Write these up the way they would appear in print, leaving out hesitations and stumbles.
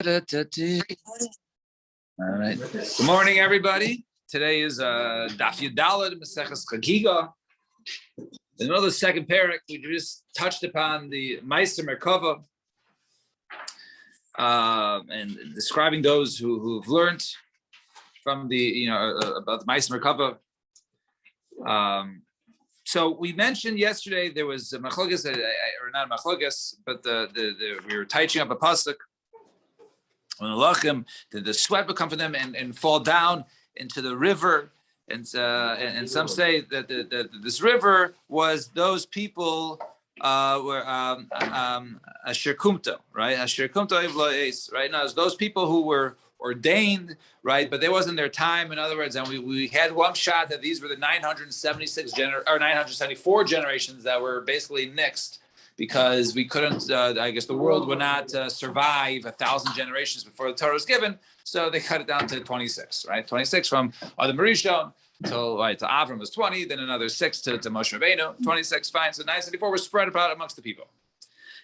All right. Good morning, everybody. Today is Daf Yudalad Maseches Chagiga. In the second parak, we just touched upon the Meister Merkava and describing those who've learned from the about the Meister Merkava. So we mentioned yesterday there was a machlokas, or not a machlokas, but we were touching up a pasuk. When the lachim, the sweat would come from them and fall down into the river, and some say that this river was those people were asher kumto, right? Asher kumto evloes, right? Now, it's those people who were ordained, right? But there wasn't their time. In other words, and we had one shot that these were the 974 generations that were basically nixed, because we couldn't, I guess the world would not survive 1,000 generations before the Torah was given, so they cut it down to 26, right? 26 from Adam Rishon till Avram was 20, then another 6 to Moshe Rabbeinu, 26, fine. So 974 was spread about amongst the people.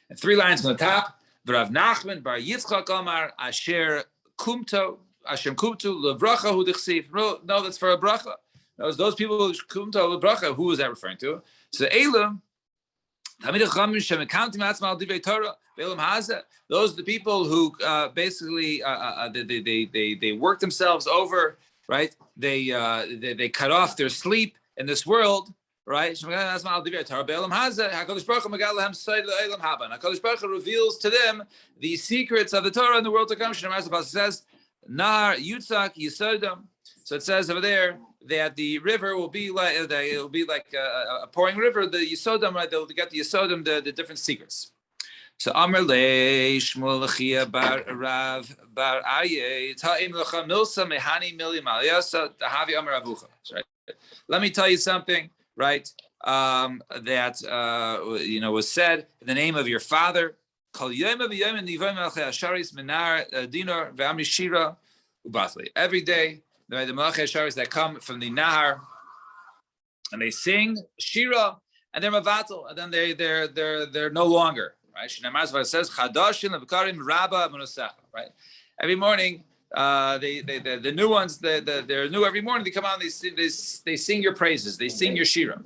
And 3 lines from the top, V'Rav Nachman bar Yitzchak Omar Asher Kumto Levracha Hu Dichsiv. No, that's for a bracha. Those people who Kumto Levracha. Who was that referring to? So Elam. Those are the people who basically they work themselves over, right? They cut off their sleep in this world, right? HaKadosh Baruch Hu reveals to them the secrets of the Torah in the world to come. It says, Nar Yitzak Yisodam. So it says over there that the river will be like a pouring river. The Yisodam, right? They'll get the Yisodam, the different secrets. So Amar Le Shmuel Lechia Bar Rav Bar Aryeh Ta'im Lecha Milsa Mehani Milim Aliyasa Tahavi Amar Avucha. Right. Let me tell you something, right? That was said in the name of your father. Kol Yom V'Yom Nivayim Alchei Asharis Minar Dinar V'Amri Shira Ubatli. Every day. The Malachei Asharis that come from the Nahar, and they sing Shira, and they're Mavatal, and then they're no longer, right? It says Chadashin Levkarim Rabba Munasecha, right? Every morning, the new ones, they're new every morning. They come out, and they sing your praises, they sing your Shira.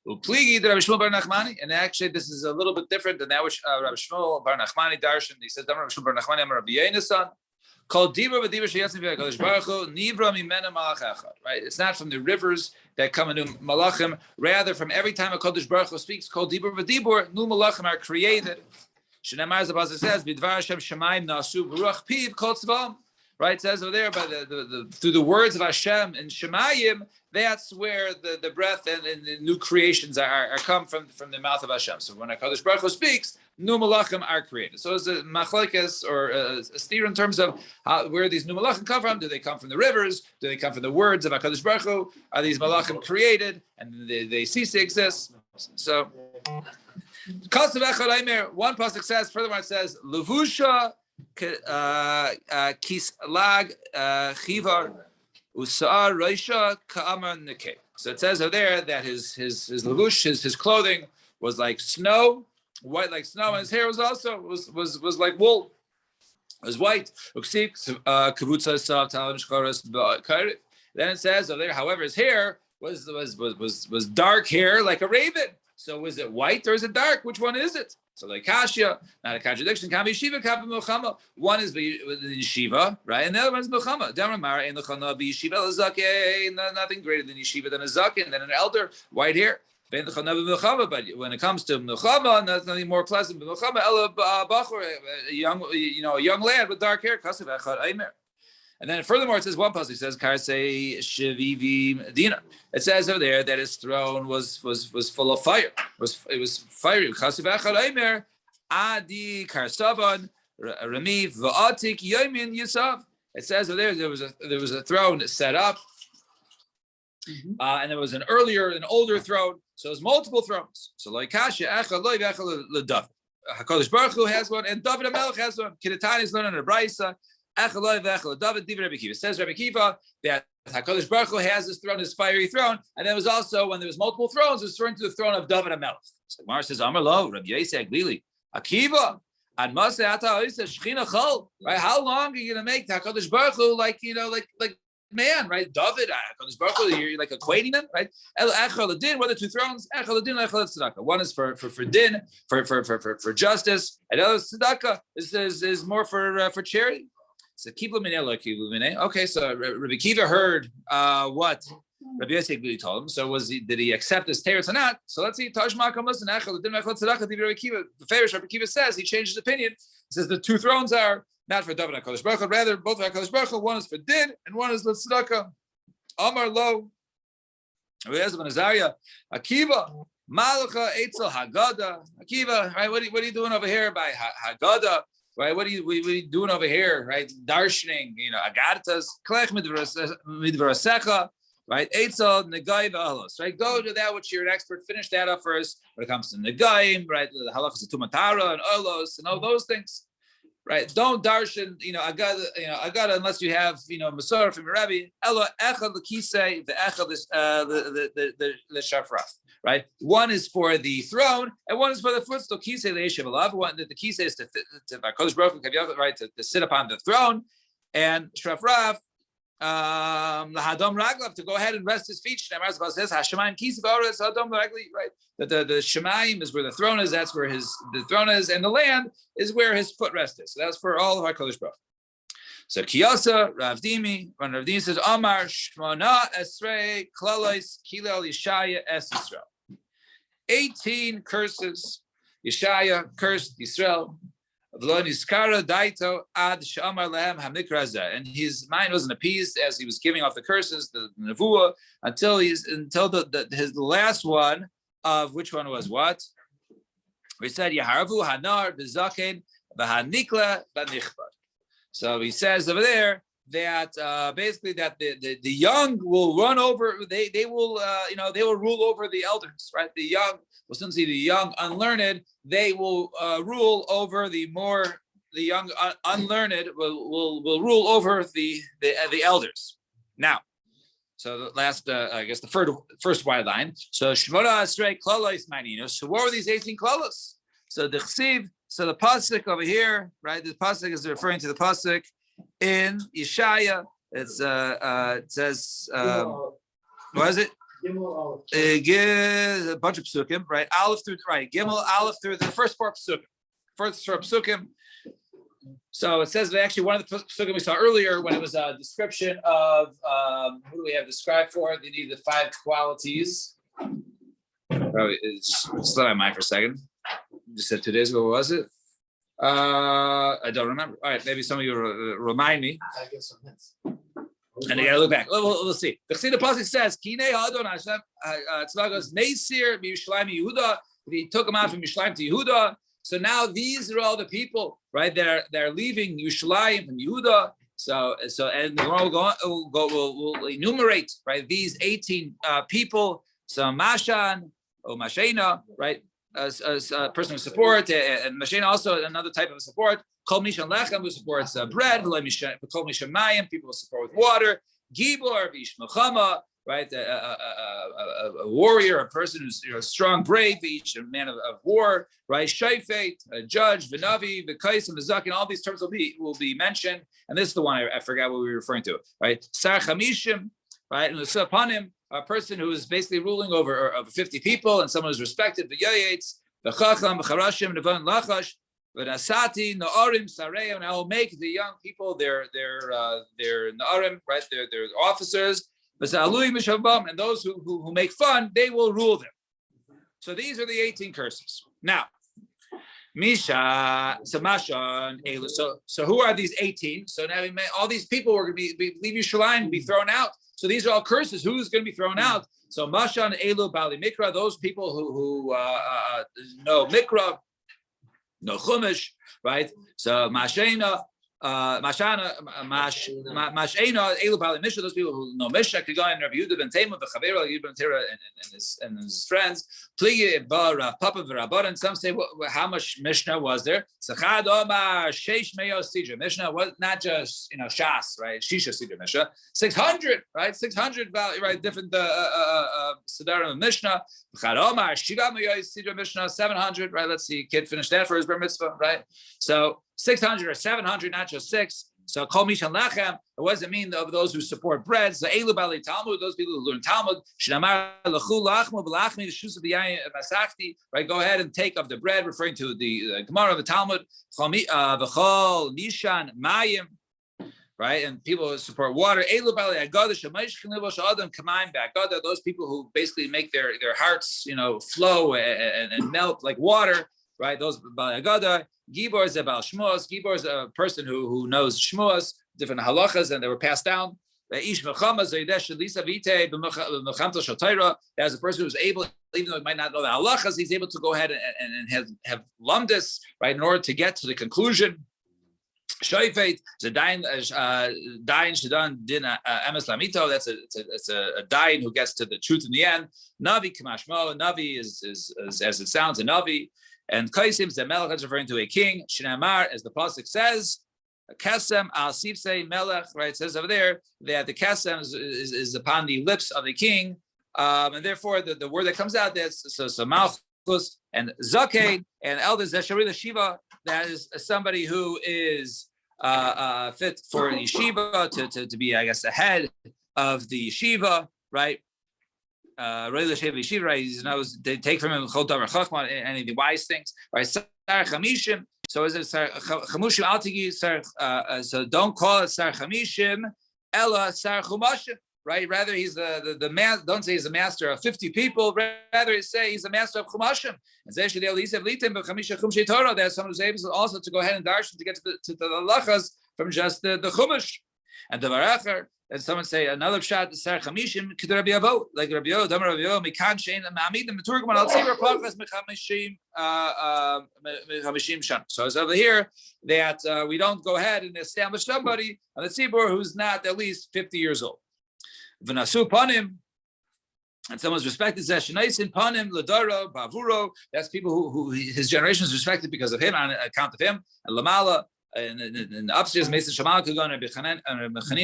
Upligi the Rabbi Shmuel Bar Nachmani, and actually this is a little bit different than that which Rabbi Shmuel Bar Nachmani darshan. He says, Rabbi Shmuel Bar Nachmani Amar Rabbi Yeinasan. Called Dibra V'Dibra Sheyatzim V'Hakadosh Baruch Hu Nivra Mimena Malach Echad. Right? It's not from the rivers that come into Malachim. Rather, from every time Hakadosh Baruch Hu speaks, called Dibra V'Dibra, new Malachim are created. Shneimar Zabaz says, Bidvar Hashem Shemayim Nasu B'Ruach Piv Kol Tzvam. Right? It says over there by through the words of Hashem and Shemayim. That's where the breath and the new creations are come from the mouth of Hashem. So when Hakadosh Baruch Hu speaks, new malachim are created. So it's a machlekes or a steer in terms of where these new malachim come from. Do they come from the rivers? Do they come from the words of Hakadosh Baruch Hu? Are these malachim created and they cease to exist? So, one pasuk says. Furthermore, it says levusha kislag chivar. Usar Raisha Ka'amar Neke. So it says over there that his lavush, his clothing was like snow, white like snow, and his hair was also was like wool. It was white. Then it says over there, however, his hair was dark hair like a raven. So was it white or is it dark? Which one is it? So like Kashya, not a contradiction. Can be Yeshiva, can be Milchama. One is Yeshiva, right? And the other one is Milchama. Damar and Lechana be Yeshiva Lazake, nothing greater than Yeshiva than a Zake, and then an elder, white hair. But when it comes to Milchama, nothing more pleasant than Milchama. Ela Bachor, a young lad with dark hair. Kasev Echad Aimer. And then furthermore, it says one pasuk says Karsei Shevivim Dina. It says over there that his throne was full of fire. It was fiery. Chasiv Echad Aimer Adi Karsavan Rami Va'atik Yomin Yisav. It says over there was a throne set up, and there was an older throne. So there's multiple thrones. So like Kasha Echad Loy Echad LeDavid. Hakadosh Baruch Hu has one, and David HaMelech has one. Kidatani is learning a braysa. It says Rabbi Kiva that HaKadosh Baruch Hu has this throne, this fiery throne, and there was also, when there was multiple thrones, it was referring to the throne of David HaMelech. So Gemara says, Amar Lo, Rabbi Yosef Glili, Akiva, And Masa Ata Oisa Shechina Chol, right? How long are you gonna make Hakadosh Baruch Hu like man, right? David, Hakadosh Baruch Hu, you're like equating them, right? El Echad Din, what are the two thrones? Echad Din, Echad Tzedakah. One is for din, for justice, and the other tzedakah is more for charity. So Kibla Minela, Kibla Mineh. Okay, so Rabbi Kiva heard what Rabbi Yosef told him. So did he accept his teretz or not? So let's see. Tashma Kamus and Echad Din, Echad Tzedakah. Rabbi Kiva, the Farish Rabbi Kiva says he changed his opinion. He says the two thrones are not for David and HaKadosh Baruch Hu, rather both are HaKadosh Baruch Hu. One is for din and one is for tzedakah. Amar lo, Eliezer ben Azariah, Akiva, Malacha Eitzel Haggadah. Akiva, right? What are you doing over here by Haggadah? Right? What are you doing over here? Right? Darshaning, Agartas, Klech Midvarasecha, right? Eitzel Negai v'Alos, right? Go to that which you're an expert. Finish that up first. When it comes to Negaim, right? The halachas of Tumatara and Olos and all those things. Right, don't darshan. I got unless you have Masorah from your Rebbe. Ella echad l'kisei, the echad the shafraf. Right, one is for the throne and one is for the footstool. Kisei le'eshev alav. One the kisei is to Kodesh Baruch Hu, right, to sit upon the throne, and shafraf lahadom raglav, to go ahead and rest his feet. Shneimar says hashemayim kisei ba'oretz hadom ragli. Right, that the shemayim is where the throne is. That's where the throne is, and the land is where his footrest is. So that's for all of our Kodesh Baruch. So Kiyasa Rav Dimi, when Rav Dimi says Amar Shmona Esrei Klalois Kilel Yeshaya Es Yisrael. 18 curses. Yeshaya cursed Yisrael. And his mind wasn't appeased as he was giving off the curses, the nevuah, until his last one of which one was what? We said Yaharavu Hanar B'Zaken B'Hanikla B'Nichbad. So he says over there that basically that the young will run over. They will rule over the elders, right? The young. Well, since the young unlearned, they will rule over the young unlearned will rule over the elders. Now, so the last, I guess the first wide line. So Shmona Asrei Klalos Ma'aninos. So what were these 18 klalos? So the chsiv. So the pasuk over here, right? The pasuk is referring to the pasuk in Yeshaya. It's it says what is it? A bunch of psukim, right? Aleph through right, Gimel, Aleph through the first four psukim. First four psukim. So it says that actually one of the psukim we saw earlier when it was a description of who do we have described for? They need the 5 qualities. Just let my mind for a second. Just said 2 days ago. What was it? I don't remember. All right, maybe some of you remind me. I guess some hints. And you gotta look back. We'll see. The pasuk says, "Kinei Adon Hashem Tzvagos Meisir B'Yushalayim Yehuda." He took them out from Yerushalayim to Yehuda. So now these are all the people, right? They're leaving Yerushalayim from Yehuda. So and we'll enumerate, right, these 18 people. So Mashan or Mashena, right, as a person of support, and Mashena also another type of support. Kol Mishan Lechem, who supports bread. Kol Mishan Mayim, people who support with water. Gibor Vish Melchama, right, a warrior, a person who's strong, brave, each a man of war, right? Shaifet, a judge, V'navi, V'kais, and V'zak, and all these terms will be mentioned. And this is the one I forgot what we were referring to, right? Sar Chamishim, right, and the upon him, a person who is basically ruling over 50 people and someone who's respected. V'yayetz, V'chacham, V'charashim, V'van Lachash, V'nasati, Na'arim, Sareim, and I will make the young people their Na'arim, right, their officers. And those who make fun, they will rule them. So these are the 18 curses. Now, Misha, Samashan, Elu. So who are these 18? So now all these people were going to leave Yerushalayim, be thrown out. So these are all curses. Who's going to be thrown out? So Mashan, Elu, Bali Mikra, those people who know Mikra, no Chumash, right? So Mashena, Mashana, Mashena, Elu Bali Mishnah, those people who know Mishnah could go in Rabbi Yehuda ben Tema, V'Chaver, Rabbi Yehuda ben Tira, and his friends. Pligi Bar Papa V'Rabban. Some say, how much Mishnah was there? Sachad Omar Sheish Meyo Sidra. Mishnah was not just Shas, right? Shisha Sidra Mishnah. 600, right? 600 right? Different Siddharim of Mishnah. Chad Omar Shiva Meyo Sidra Mishnah 700, right? Let's see, kid finished that for his bar mitzvah, right? So 600 or 700, not just 6. So Kol Mishan Lechem, what does it mean of those who support bread? So Elu Bali Talmud, those people who learn Talmud, Shnamar Lechu Lachmu B'Lachmi Shus of the Masachti, right? Go ahead and take of the bread, referring to the Gemara of the Talmud, V'Chol Nishan Mayim, right? And people who support water, Elu Bali Agada Shemaish K'Nivo Sh'Adam K'Mayim B'Agada, those people who basically make their hearts, flow and melt like water, right? Those Bali Agada. Gibor is about Shmuos. Gibor is a person who knows Shmuos, different halachas, and they were passed down. As a person who's able, even though he might not know the halachas, he's able to go ahead and have lumdis, right, in order to get to the conclusion. Shoifet, Dain Shadan Din Emes Lamito. That's a Dain who gets to the truth in the end. Navi Kamashmo. Navi is as it sounds, a Navi. And Kaisim Zemelech is referring to a king. Shinamar, as the pasuk says, Kesem al Sifsei Melech, right? It says over there that the Kesem is upon the lips of the king, and therefore the word that comes out that's so Malchus and Zakeh and elders Zesharila Shiva. That is somebody who is fit for the yeshiva to be, I guess, the head of the yeshiva, right? He knows they take from him Chol Davar Chachma, any of the wise things, right? Sar Chamishim. So is it Sar Chamushim Altigi? So don't call it Sar Chamishim, Ella Sar Chumashim, right? Rather, he's the man. Don't say he's the master of 50 people. Rather, say he's the master of Chumashim. And Zeh Shadei Elisev Litim B'Chamisha Chumshei Torah. There's someone who's able also to go ahead and darshan to get to the halachas from just the Chumash. And the Varacher. And someone say another shot Sar Chamishim K'd Rabbi Avo, like Rabbi Avo, Damar Rabbi Avo, Mikan Shein Ma'amid the Meturgman Al Tzibur Pachas Mechamishim Shan. So it's over here that we don't go ahead and establish somebody on the Tzibur who's not at least 50 years old. V'nasu Panim, and someone's respected Zeshanaisin Panim Ladaro Bavuro. That's people who his generation is respected because of him, on account of him, and Lamala. And upstairs, Mesa Shamal Kagan Rabbi Chanin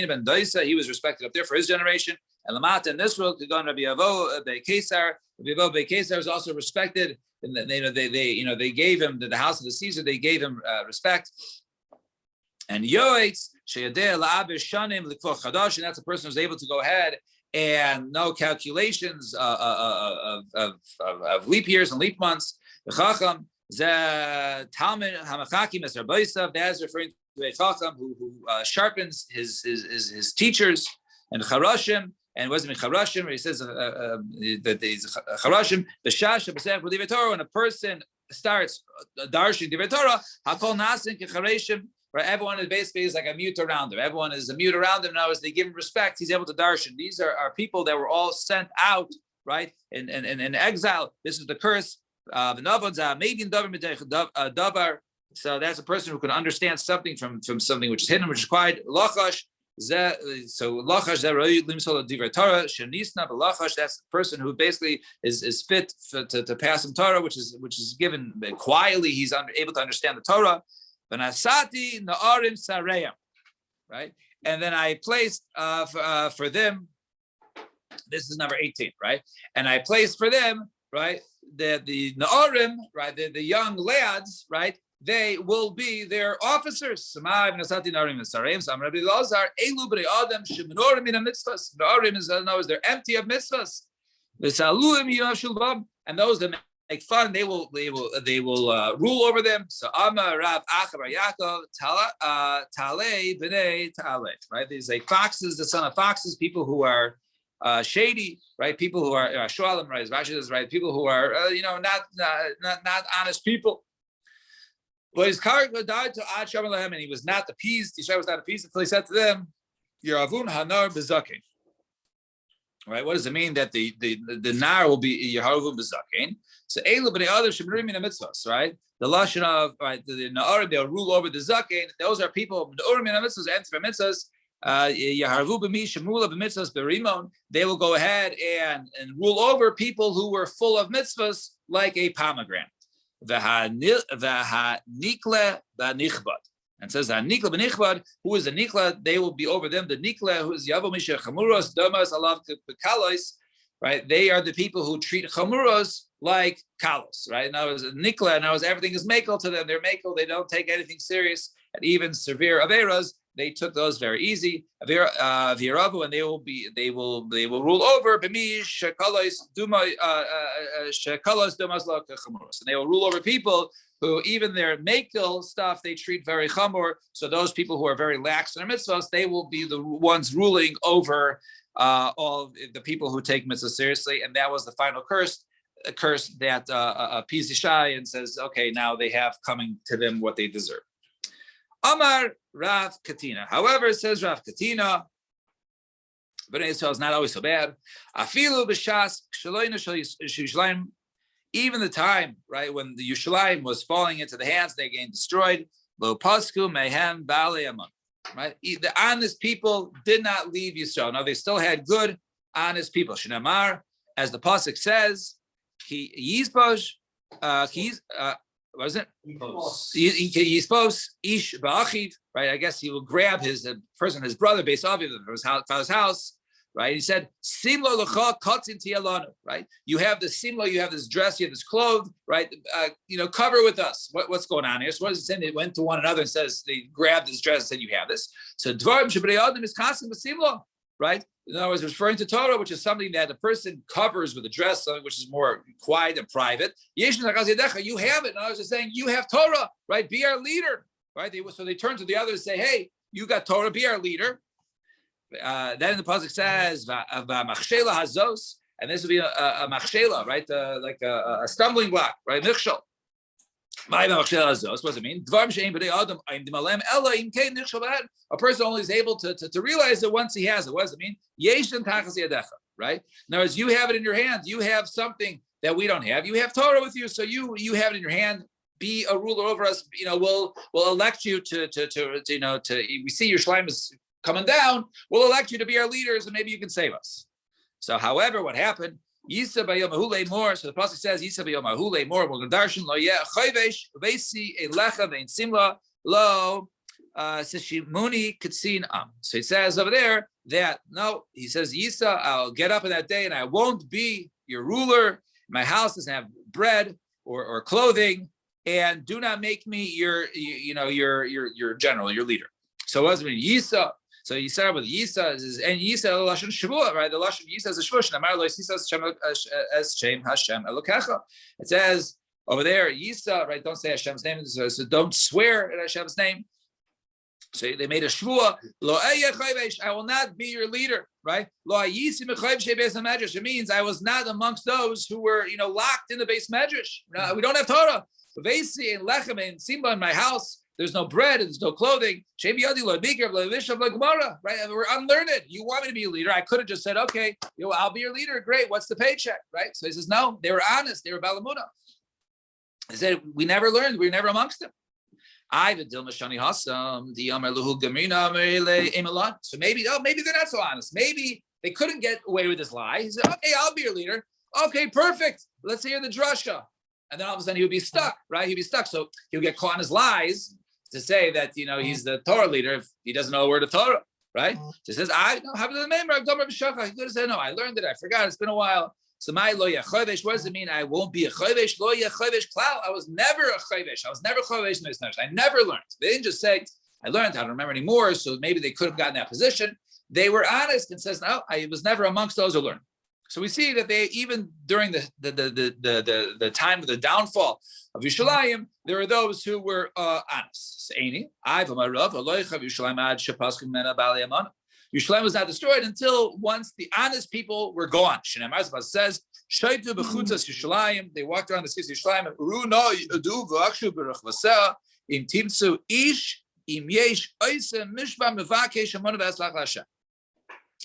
ben Daisa, he was respected up there for his generation. And Lamata in this world, Kagan Rabbi Avo Bei Kesar, Rabbi Avo Bei Kesar is also respected. And they gave him the house of the Caesar. They gave him respect. And Yoetz Sheyadeh La'abish Shanim Likvor Chadash, and that's a person who's able to go ahead and know calculations of leap years and leap months. The Chacham. Talmud Hamachakim as Rabbi that's referring to a Chacham who sharpens his teachers, and Charashim, and wasn't Charashim, where he says that he's Charashim, B'shash B'sech B'divrei Torah, when a person starts darshan Divrei Torah, Hakol Nasin K'Charashim, where everyone is basically like a mute around him. Everyone is a mute around him now as they give him respect. He's able to darshan. These are people that were all sent out, right, in exile. This is the curse. So that's a person who can understand something from something which is hidden, which is quiet. Lachash. So lachash that's the person who basically is fit to pass some Torah, which is given quietly. He's able to understand the Torah. V'nasati na'arim sareim, right? And then I placed for them. This is number 18, right? And I placed for them, right, the Na'arim, right, the young lads, right, they will be their officers. Na'arim is they're empty of mitzvahs. And those that make fun, they will rule over them. So Amar Rav Achabar Yaakov Talei B'nei Talei, right? These like foxes, the son of foxes, people who are shady, right? People who are Shualim, right? Rashi says, right? People who are not honest people. But his character died to Ad Shamar Lahem, and he was not appeased. Yishai was not appeased until he said to them, "Your avun hanar bezakin." Right? What does it mean that the nar will be Yeharvu b'zakein? So Elu b'nei other shemrim in mitzvahs, right? The lashon of right the na'arim, they'll rule over the zakein. Those are people na'arim in mitzvahs and for mitzvahs. Yeharvu b'mi shemula b'mitzvahs b'rimon. They will go ahead and rule over people who were full of mitzvahs like a pomegranate. V'hanikle b'nichbad. And says Nikla b'nichbad, who is the Nikla, they will be over them. The Nikla, who is Yavo Misha Chamuros, Domas, Alav Kalos, right? They are the people who treat Chamuros like Kalos, right? Now, as Nikla, now as everything is Makel to them, they're Makel, they don't take anything serious, and even severe Averas, they took those very easy. Viravu, and they will rule over B'mi Shekalos Duma Shekalos Domas La Chamuros, and they will rule over people who even their makel stuff they treat very chamor. So those people who are very lax in their mitzvahs, they will be the ones ruling over all the people who take mitzvahs seriously. And that was the final curse that appeased Yishai and says, okay, now they have coming to them what they deserve. Amar Rav Katina. However, says Rav Katina, but Israel is not always so bad. Afilu b'shas shaloina shel even the time, right, when the Yerushalayim was falling into the hands, they getting destroyed. Lo pasku mehem baalei amon. Right, the honest people did not leave Yisrael. Now they still had good, honest people. Shnamar, as the pasuk says, he yizbosh, what is it? Yizbos ish ba'achiv. Right, I guess he will grab his person, his brother, based off of his house. Right, he said, "Simlo lecha katzin tialanu." Right, you have this simlo, you have this dress, you have this cloth. Right, cover with us. What's going on here? So what does it say? They went to one another and says they grabbed this dress and said, "You have this." So dvarim shebrei adam is constant with simlo. Right, in other words, referring to Torah, which is something that a person covers with a dress, something which is more quiet and private. You have it. And I was just saying, you have Torah. Right, be our leader. Right, so they turn to the others and say, "Hey, you got Torah, be our leader." Then the pasuk says machshela hazos, and this will be a machshela, right? Like a stumbling block, right? Nichshel. My machshela hazos. What does it mean? A person only is able to realize it once he has it. What does it mean? Yeshem tachas yadecha, right? In other words, you have it in your hand. You have something that we don't have. You have Torah with you, so you have it in your hand. Be a ruler over us. We'll elect you to we see your Yerushalayim is coming down, we'll elect you to be our leaders and maybe you can save us. So, however, what happened? Yisa b'yom ha'ulei more. So the pasuk says, Yisa b'yom ha'ulei more. We're going to darshan lo yeh chayvesh v'esi elecha ve'in simla lo sishimuni kitsin am. So he says over there that no, he says Yisa, I'll get up in that day and I won't be your ruler. My house doesn't have bread or clothing, and do not make me your general, your leader. So what does it mean? Yisa. So you start with Yisa, and Yisa lashon shavua, right? The lashon Yisa is a shvuah. Namar lo Yisa as Shem Hashem Elokecha. It says over there, Yisa, right? Don't say Hashem's name. So don't swear at Hashem's name. So they made a shvuah. Lo I will not be your leader, right? Lo Yisi mechayv shei beis hamedrash. It means I was not amongst those who were, locked in the beis medrash. We don't have Torah. Vesi and lechem and simba in my house. There's no bread, there's no clothing. Right? We're unlearned. You want me to be a leader? I could have just said, okay, I'll be your leader. Great. What's the paycheck? Right? So he says, no, they were honest. They were balamuna. He said, we never learned. We were never amongst them. So maybe they're not so honest. Maybe they couldn't get away with this lie. He said, okay, I'll be your leader. Okay, perfect. Let's hear the drasha. And then all of a sudden he would be stuck, right? He'd be stuck. So he'll get caught in his lies to say that, he's the Torah leader if he doesn't know a word of Torah, right? So he says, I don't have the name. He could have said, no, I learned it. I forgot. It's been a while. So my lo yachovesh, what does it mean? I won't be a chovesh. Lo yachovesh klal. I was never a chovesh. I was never chovesh. I never learned. They didn't just say, I learned. I don't remember anymore. So maybe they could have gotten that position. They were honest and says, no, I was never amongst those who learned. So we see that they, even during the time of the downfall of Yerushalayim, there are those who were honest. Yerushalayim was not destroyed until once the honest people were gone. It says, they walked around the streets of Yerushalayim.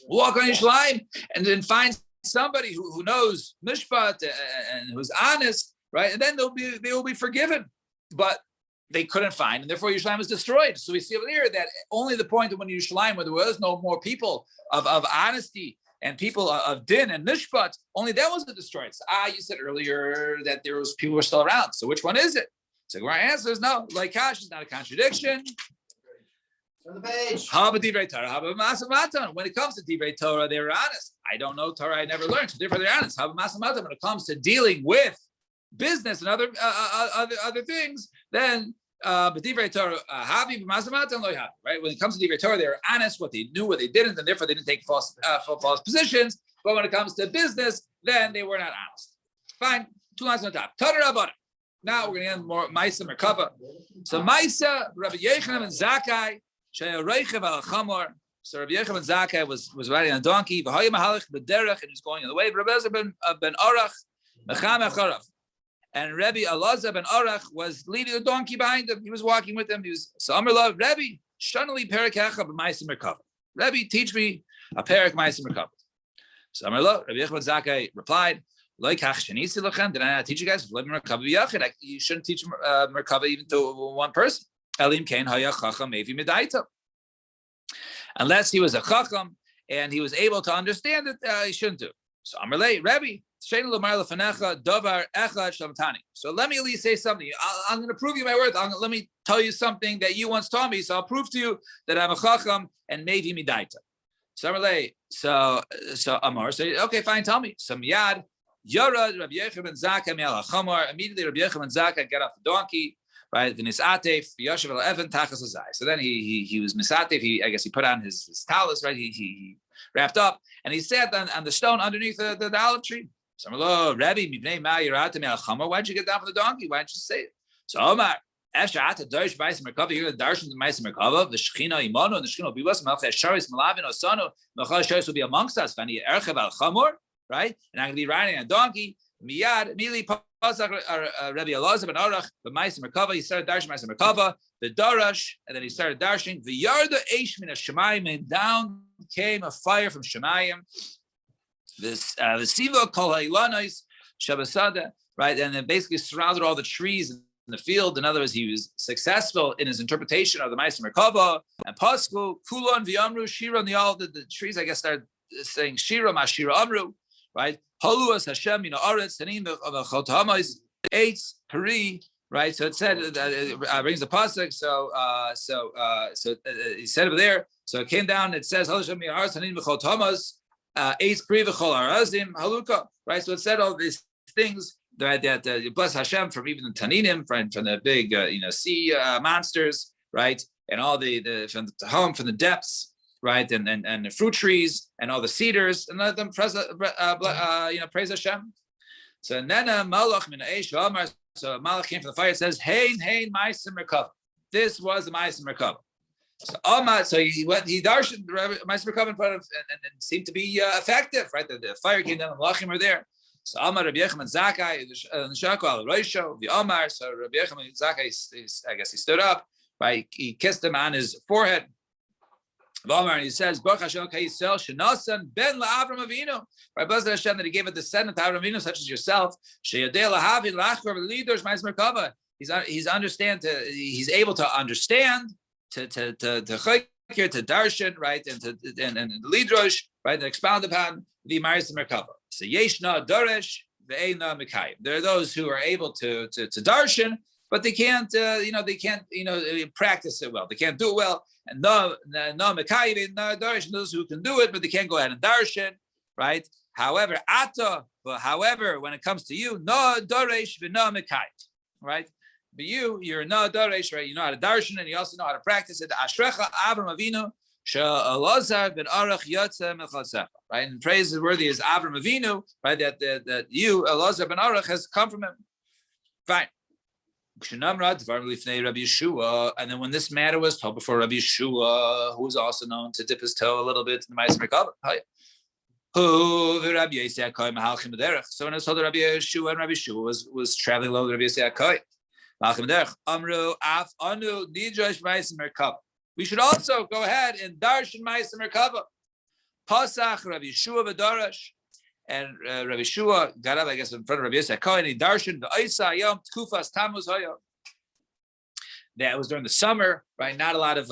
walk on Yerushalayim and then find somebody who knows mishpat and who's honest, right? And then they will be forgiven. But they couldn't find, and therefore Yerushalayim was destroyed. So we see over there that only the point of when Yerushalayim, where there was no more people of honesty and people of din and mishpat, only that wasn't destroyed. So, you said earlier that there was people were still around. So which one is it? So our answer is no. Like Kash is not a contradiction. On the page. When it comes to Divrei Torah, they're honest. I don't know Torah. I never learned. So therefore, they're honest. When it comes to dealing with business and other things, then Divrei Torah right? When it comes to Divrei Torah, they're honest what they knew, what they didn't, and therefore they didn't take false positions. But when it comes to business, then they were not honest. Fine. 2 lines on the top. Now we're going to end more Maisa Merkava. So Maisa, Rabbi Yechanan and Zakkai, Sheyaraychev al Chamor. So Rabbi Yechanan and Zakkai was riding on a donkey. V'hayim Mahalach b'derech, and he was going on the way. Rabbi Elazar ben Orach, Mecham Echarav. And Rabbi Elazar ben Orach was leading the donkey behind him. He was walking with him. So Amar Lav, Rabbi, Shanali Perikecha b'Maisa Merkava. Rabbi, teach me a Perek Maisa Merkava. So Amar Lav, Rabbi Yechanan and Zakkai replied, did I not teach you guys? You shouldn't teach Merkava even to one person. Unless he was a chacham and he was able to understand it, he shouldn't do. So Amarle, Rabbi, so let me at least say something. I'm going to prove you my worth. Let me tell you something that you once taught me. So I'll prove to you that I'm a chacham and maybe midaita. So Amarle, so Amar said, okay, fine, tell me. So Miyad. Yarad Rabbi Yechanan ben Zakkai me'al hachamor. Immediately, Rabbi Yechanan ben Zakkai got off the donkey, right? V'nisatef v'yashav al even tachas hazai. So then he was misatef. I guess he put on his talus, right? He wrapped up and he sat on the stone underneath the olive tree. So Rabbi mibnei ma yarad me'al hachamor. Why'd you get down from the donkey? Why'd you say it? So Omar. After Ata Darsh Ma'aser Merkava, you're going to darshan the Ma'aser Merkava. The Shechina Imanu and the Shechina will be with us. Malchei Sharis Malavin Osanu. Malchei Sharis will be amongst us. Vani Erchev al Chamor. Right? And I'm going to be riding a donkey. Miyad, immediately, Rabbi Elazar ben Orach, the Ma'aser Merkava, he started darshing Ma'aser Merkava, the Darash, and then he started darshing, the Yarda Eish min Shemayim, and down came a fire from Shemayim. The Siva Kol Ha'ilanos, Shabasada, right? And then basically surrounded all the trees in the field. In other words, he was successful in his interpretation of the Ma'aser Merkava. And Pasku, Kulon, V'Amru, Shira, and all the trees, I guess, started saying Shira, Mashira, Amru. Right, Haluas Hashem, Aretz, Tanim of Chotamais, Eitz, Peri, right? So it said brings the pasuk. So he said over there. So it came down. It says Hashem, Aretz, Tanim of Chotamais, Eitz, Peri, V'Chol Arazim, Haluka. Right. So it said all these things that bless Hashem from even the Taninim, from the big sea monsters, right, and all the from the home from the depths. Right, and the fruit trees and all the cedars, and let them praise Hashem. So then Malach min Eish Omar. So Malach came from the fire. It says, "Hein Ma'aser Merkava." This was the Ma'aser Merkava. So Omar, so he darshaned Ma'aser Merkava in front of, and seemed to be effective. Right, the fire came down. The Malachim were there. So Omar Rabbi Yechanan Zakkai the Shako al Roisho the Omar. So Rabbi Yechanan Zakkai, I guess he stood up. Right, he kissed him on his forehead. And he says, Baruch Hashem Kayisel Shenasan Ben LaAvram Avinu. Right, blessed Hashem that He gave a descendant to Avram Avinu, such as yourself. Sheyadei LaHavi LaChor V'Lidosh Ma'aser Merkava. He's able to understand, to chayker, to darshan, right, and lidrosh, right, and expound upon the Ma'aser Merkava. So Yeshna Doresh Ve'ena Mikayim. There are those who are able to darshan, but they can't, practice it well. They can't do it well. And no Mekayim, no darshan, those who can do it, but they can't go ahead and darshan, right? However, when it comes to you, no daresh v'no Mekayim, right? But you're no daresh, right? You know how to darshan, and you also know how to practice it. Ashrecha Avram Avinu, she'Elazar ben Orach yotze mechasecha, right? And praiseworthy is Avram Avinu, right? That you, Elazar ben Orach, has come from him. Fine. And then when this matter was told before Rabbi Yeshua, who was also known to dip his toe a little bit in the Ma'aser Merkava, so when it was told to Rabbi Yeshua, and Rabbi Yeshua was traveling along with Rabbi Yisrael HaKohen, we should also go ahead and darshan Ma'aser Merkava. Pasach, Rabbi Yeshua v'Darash, and Rabbi Yeshua got up, I guess, in front of Rabbi Yosef Kohen. He darshan v'Oisa Yom Tkufas Tammuz Hayom. That was during the summer, right? Not a lot of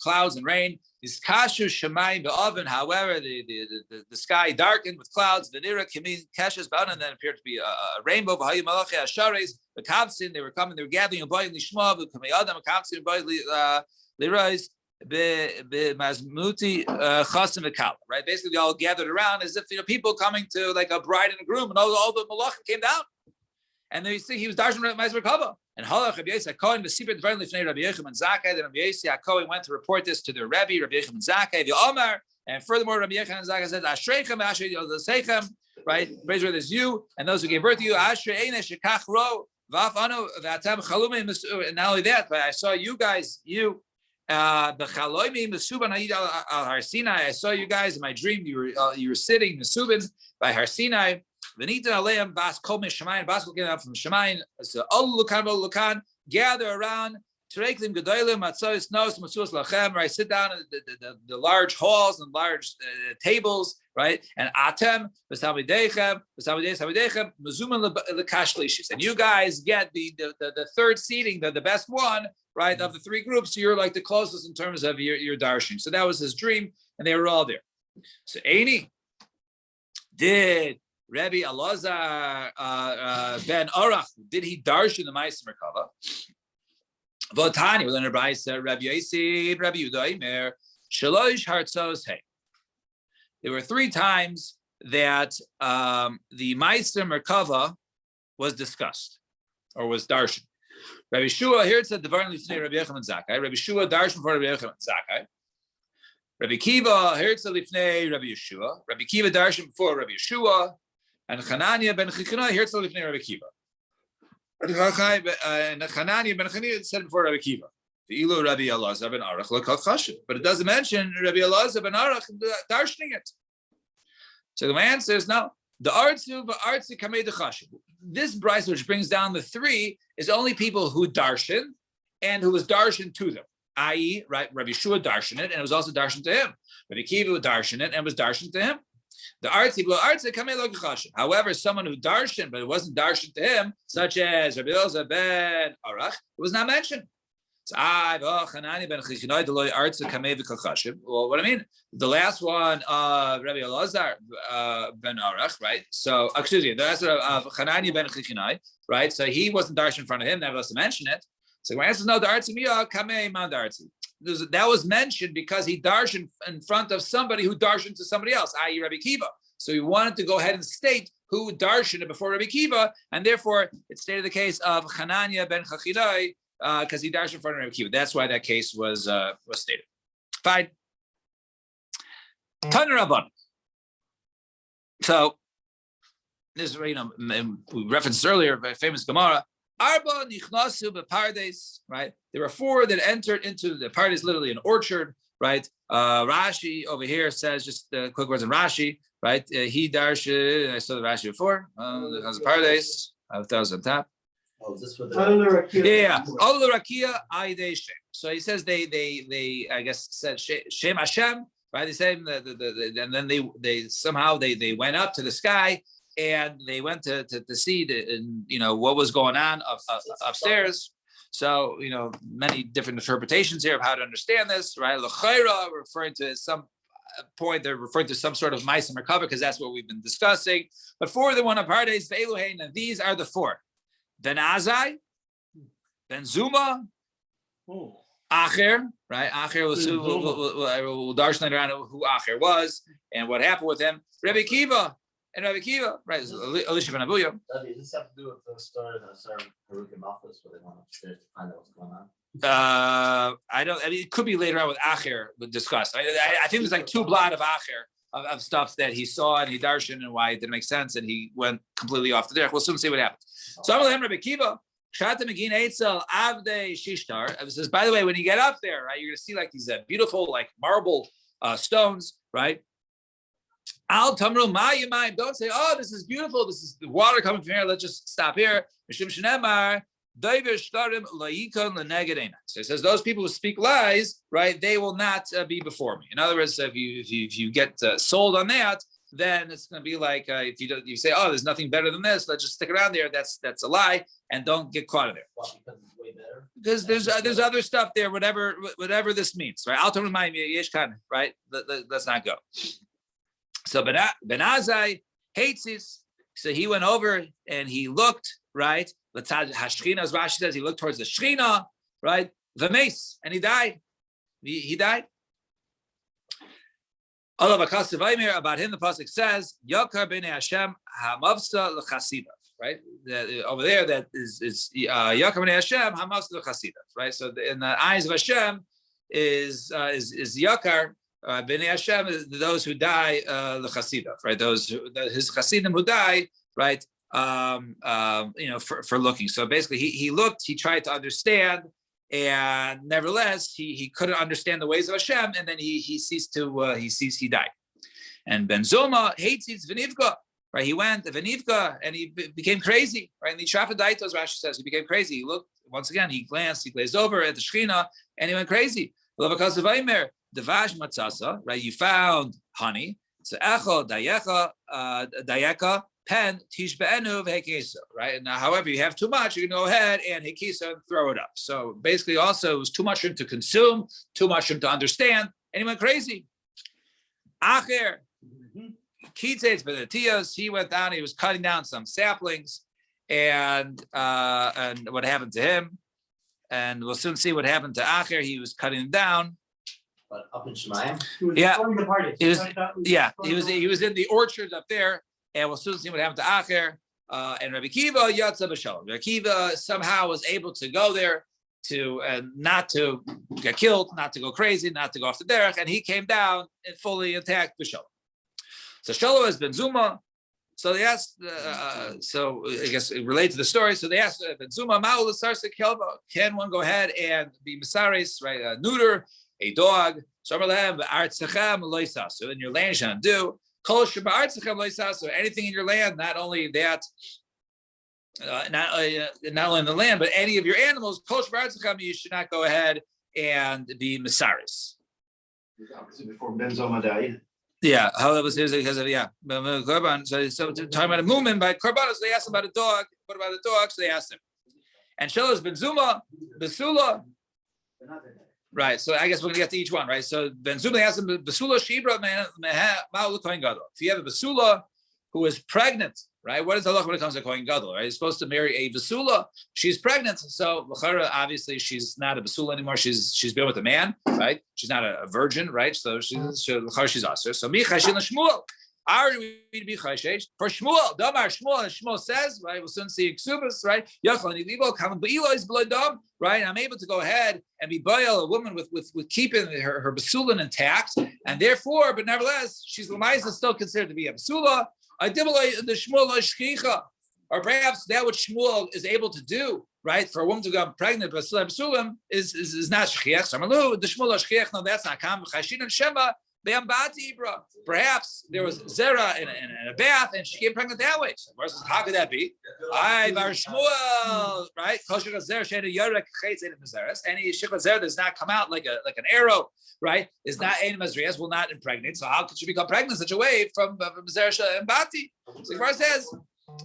clouds and rain. This kashu shemayim be'oven. However, the sky darkened with clouds. V'nira kimin keshes ba'an, and then appeared to be a rainbow. V'hayu malachi ashares. The kavsin, they were coming, they were gathering. V'bayim lishma v'kamei adam kavsin v'bayim lirais b'mazmuti chasim v'kal. Right? Basically, they all gathered around as if people coming to like a bride and a groom, and all the malachim came down. And then you see he was darshan Meiser Kava. And Halach Rabbi Yosef Kohen v'sipir dvarim lifnei Rabbi Yochanan Zakkai. Then Rabbi Yosef Kohen went to report this to their Rebbe, Rabbi Yochanan Zakkai, the Omer. And furthermore, Rabbi Yochanan Zakkai says, Ashreichem, Ashrei Yosechem, right? Praise where there's you and those who gave birth to you. Ashrei Einesh Shekach Ro Vaf Anu V'Atam Chalumei Mesu. And not only that, but I saw you guys, the Chaloimi Mesuban Hayid Al Har Sinai. I saw you guys in my dream. You were sitting Mesuban by Har Sinai. V'nitan aleim bas kol mishamayim, bas kol came from Shemayin. So all lukan, gather around. Tereklim gedolim matzos nos masuas lachem. Right, sit down in the large halls and large tables. Right, and atem v'samidechem mezuman lekashlishis. And you guys get the third seating, the best one. Right, of the three groups, you're like the closest in terms of your darshan. So that was his dream, and they were all there. So Eini did. Rabbi Elazar ben Arach, did he darshan the Ma'aser Merkava? Votani, we're learning Rabbi Yosef, Rabbi Yehuda Imer, Shalosh Hartzos Hey. There were 3 times that the Ma'aser Merkava was discussed or was darshan. Rabbi Shua, here it said, Devarim Lifnei Rabbi Yochanan Zakkai. Rabbi Shua darshan for Rabbi Yochanan Zakkai. Rabbi Kiva, here it said Lifnei Rabbi Yeshua. Rabbi Kiva darshan before Rabbi Yeshua. And Hananiah ben Chichinai, here it's Lifnei Rabbi Kiva. And Hananiah ben Chichinai said before Rabbi Kiva. The Ilu Rabbi Elazar ben Arach lekal chashuv. But it doesn't mention Rabbi Elazar ben Arach darshaning it. So the answer is no. The Artzu v'Artzu kamei dechashuv. This brisa, which brings down the 3, is only people who darshan and who was darshan to them. I.e., right, Rabbi Shua darshan it, and it was also darshan to him. Rabbi Kiva darshan it, and was darshan to him. The artzi below artzi kamei lo gechashuv. However, someone who darshan, but it wasn't darshan to him, such as Rabbi Elazar ben Arach, it was not mentioned. So Hanani ben Chichinai deloy artzi kamei v'chashuv. Well, what I mean, the last one of Rabbi Elazar ben Arach, right? So, excuse me, the last one of Hanani ben Chichinai, right? So he wasn't darshan in front of him, never was to mention it. So my answer is no, the artzi miyah kamei man artzi. That was mentioned because he darshan in front of somebody who darshan to somebody else, i.e. Rabbi Kiva. So he wanted to go ahead and state who darshaned before Rabbi Kiva, and therefore it stated the case of Hananiah ben Chachinai because he darshaned in front of Rabbi Kiva. That's why that case was stated. Fine. Taner Rabban. So this, we referenced earlier, a famous Gemara. Arba nichnasu bepardes, right? There were 4 that entered into the pardes, literally an orchard, right? Rashi over here says, just quick words in Rashi, right? He darshan, I saw the Rashi before. Has a pardes. That was on top. Oh, is this what the Yeah. All the rakia aidei shem. So he says they I guess said Shem Hashem, right? They say and then they somehow they went up to the sky. And they went to see what was going on upstairs. So many different interpretations here of how to understand this, right? L'chayra referring to some point, they're referring to some sort of Ma'aser Merkava because that's what we've been discussing. But 4 the one of Pardes ve'eluhein, and these are the 4: Ben Azai, Ben Zuma, Acher, right? Acher will darshan later on who Acher was and what happened with him. Rabbi Kiva. And Rabbi Kiva, right? Elisha ben Abuya. Does this have to do with the story of the Harukim office where they went upstairs to find out what's going on? I mean, it could be later on with Acher discussed. I think there's like 2 blot of Acher of stuff that he saw and he darshan and why it didn't make sense and he went completely off the derech. We'll soon see what happens. So I'm going to have Rabbi Kiva. Shata Megin Eitzel Avdei Shishtar. It says, by the way, when you get up there, right, you're going to see like these beautiful like marble stones, right? Al Tamru Mayim. Don't say, oh, this is beautiful. This is the water coming from here. Let's just stop here. Mishum Shenemar So it says those people who speak lies, right? They will not be before me. In other words, if you get sold on that, then it's going to be like if you say, oh, there's nothing better than this, let's just stick around there. That's a lie, and don't get caught in there. Well, because it's way better. Because there's other stuff there, whatever this means, right? I'll remind you, Yeshkan, right? Let's not go. So Ben Azai hates this. So he went over and he looked, right? Hashchina, as Rashi says, he looked towards the Shechina, right? The mace, and he died. He died. About him, the pasuk says, Yakar b'nei Hashem hamavsa l'chasida. Right over there, that is Yakar b'nei Hashem hamavsa l'chasida. Right. So in the eyes of Hashem is Yakar b'nei Hashem is those who die l'chasida. Right. His chasidim who die. Right. For looking. So basically, he looked. He tried to understand. And nevertheless, he couldn't understand the ways of Hashem, and then he died. And Ben Zoma hates Venivka, right? He went to Venivka and he became crazy, right? And the Trafadaitos, as Rashi says, he became crazy. He looked once again, he glazed over at the Shechina, and he went crazy. Because of Aimer, Devash Matzasa, right? You found honey. So Echo Dayeka. Pen tish be'enu v'hekisa, right? And now, however, you have too much, you can go ahead and hekisa and throw it up. So basically, also, it was too much for him to consume, too much for him to understand, and he went crazy. Acher, Kitzetz Benetias, he went down, he was cutting down some saplings, and what happened to him, and we'll soon see what happened to Acher. He was cutting down. But up in Shemayim? Yeah, he was in the orchard up there. And we'll soon see what happened to Acher. And Rabbi Kiva Yatza B'Shalom. Rabbi Kiva somehow was able to go there to not to get killed, not to go crazy, not to go off the derech, and he came down and fully attacked B'Shalom. So Shalom has been Zuma. So they asked. So I guess it related to the story. So they asked Ben Zuma, Ma'ul Sarsa Kelba. Can one go ahead and be Masaris, right? Neuter a dog. So in your land, you shall do. So anything in your land, not only that, not only in the land, but any of your animals, you should not go ahead and be Masaris. Before Ben Zoma died. Yeah, how it was because of So talking about a movement by Korbanos, they asked about a dog. What about a dog? So they asked him. And Shelos Ben Zuma, Basula. Right, so I guess we're going to get to each one, right? So Ben Zuma asked him, Basula Shibra Ma'ul Kohen Gadol. If you have a Basula who is pregnant, right? What is the halacha when it comes to Kohen Gadol, right? He's supposed to marry a Basula. She's pregnant, so l'chara, obviously she's not a Basula anymore. She's been with a man, right? She's not a virgin, right? So she's also. So Mi Chashin Shmuel. Are we to be chashesh for Shmuel? Damar Shmuel, and Shmuel says, right? We'll soon see Ksubas, right? Right? I'm able to go ahead and be bayal, a woman with keeping her basulin intact, and therefore, but nevertheless, she's lamaisa still considered to be a basula. The Shmuel or perhaps that what Shmuel is able to do, right, for a woman to go pregnant, but still basulim is not shchiach. The Shmuel shchiach. No, that's not common. Chashin and Shema. Perhaps there was Zera in a bath and she came pregnant that way. So how could that be? I Bar Shmuel, right? Any Shikha Zera does not come out like an arrow, right? Is not Ein Mazrias, will not impregnate. So how could she become pregnant such a way from Zera and Bati? So Gemara says,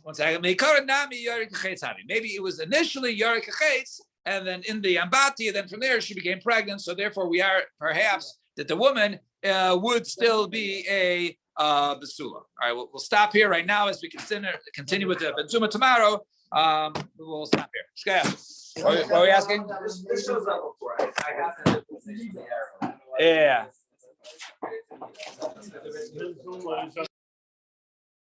one second, maybe it was initially Yarik Chetz, and then in the Ambati, then from there she became pregnant. So therefore we are perhaps that the woman would still be a basula. All right, we'll stop here right now as we continue with the Ben Zuma tomorrow. We'll stop here. What are we asking? Yeah.